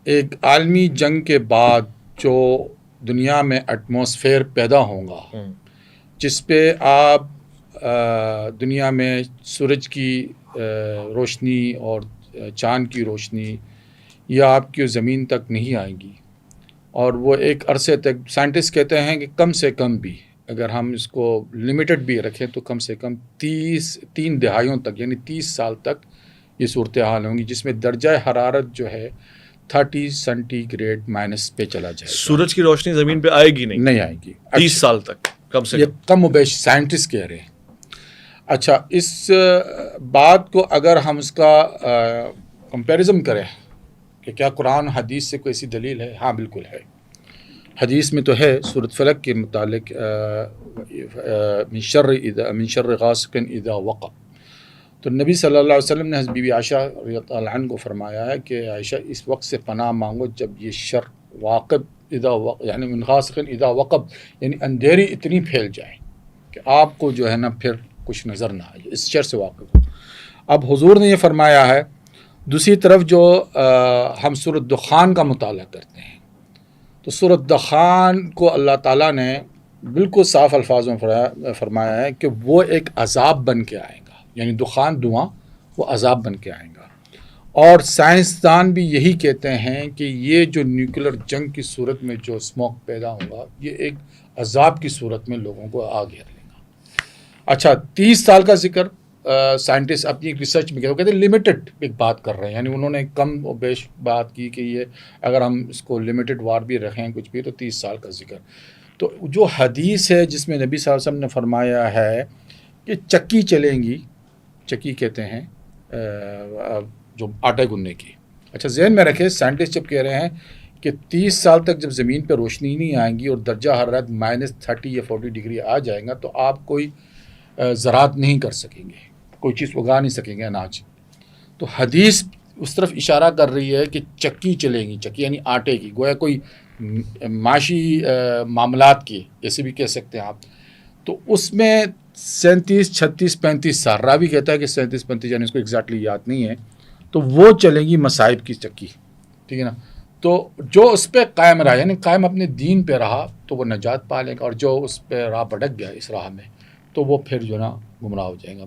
ایک عالمی جنگ کے بعد جو دنیا میں ایٹماسفیئر پیدا ہوگا جس پہ آپ دنیا میں سورج کی روشنی اور چاند کی روشنی یا آپ کی زمین تک نہیں آئے گی، اور وہ ایک عرصے تک سائنٹسٹ کہتے ہیں کہ کم سے کم بھی اگر ہم اس کو لمیٹڈ بھی رکھیں تو کم سے کم 3 دہائیوں تک یعنی 30 سال تک یہ صورتحال ہوں گی، جس میں درجہ حرارت جو ہے 30 سینٹی گریڈ مائنس پہ چلا جائے گا۔ سورج کی روشنی زمین پہ آئے گی نہیں آئے گی 30 سال تک کم سے یہ کم۔ کم و بیش سائنٹسٹ کہہ رہے ہیں۔ اچھا، اس بات کو اگر ہم اس کا کمپیریزن کریں کہ کیا قرآن حدیث سے کوئی ایسی دلیل ہے؟ ہاں بالکل ہے، حدیث میں تو ہے سورۃ فلق کے متعلق من شر غاسق اذا وقب، تو نبی صلی اللہ علیہ وسلم نے حضرت بی بی عائشہ رضی اللہ عنہ کو فرمایا ہے کہ عائشہ اس وقت سے پناہ مانگو جب یہ شر واقب یعنی من غاسق اذا وقب یعنی اندھیری اتنی پھیل جائے کہ آپ کو جو ہے نا پھر کچھ نظر نہ آئے، اس شر سے واقف ہو۔ اب حضور نے یہ فرمایا ہے۔ دوسری طرف جو ہم سورۃ دخان کا مطالعہ کرتے ہیں تو سورۃ دخان کو اللہ تعالیٰ نے بالکل صاف الفاظوں میں فرمایا ہے کہ وہ ایک عذاب بن کے آئے گا، یعنی دخان دھواں وہ عذاب بن کے آئے گا، اور سائنسدان بھی یہی کہتے ہیں کہ یہ جو نیوکلر جنگ کی صورت میں جو اسموک پیدا ہوگا یہ ایک عذاب کی صورت میں لوگوں کو آ گھیر لے گا۔ اچھا، 30 سال کا ذکر سائنٹسٹ اپنی ریسرچ میں کہتے ہیں لمیٹڈ ایک بات کر رہے ہیں، یعنی انہوں نے کم و بیش بات کی کہ یہ اگر ہم اس کو لمیٹڈ وار بھی رکھیں کچھ بھی تو 30 سال کا ذکر۔ تو جو حدیث ہے جس میں نبی صلی اللہ علیہ وسلم نے فرمایا ہے کہ چکی چلیں گی، چکی کہتے ہیں جو آٹے گننے کی۔ اچھا ذہن میں رکھے، سائنٹسٹ جب کہہ رہے ہیں کہ 30 سال تک جب زمین پہ روشنی نہیں آئیں گی اور درجہ حرارت -30 یا 40 ڈگری آ جائے گا تو آپ کوئی زراعت نہیں کر سکیں گے، کوئی چیز اگا نہیں سکیں گے اناج۔ تو حدیث اس طرف اشارہ کر رہی ہے کہ چکی چلیں گی، چکی یعنی آٹے کی، گویا کوئی معاشی معاملات کی جیسے بھی کہہ سکتے ہیں آپ۔ تو اس میں 37 36 35 سال، راوی کہتا ہے کہ 37 35 یعنی اس کو ایگزیکٹلی یاد نہیں ہے، تو وہ چلے گی مصائب کی چکی، ٹھیک ہے نا۔ تو جو اس پہ قائم رہا یعنی قائم اپنے دین پہ رہا تو وہ نجات پا لے گا، اور جو اس پہ راہ بھٹک گیا اس راہ میں تو وہ پھر جو نا گمراہ ہو جائے گا۔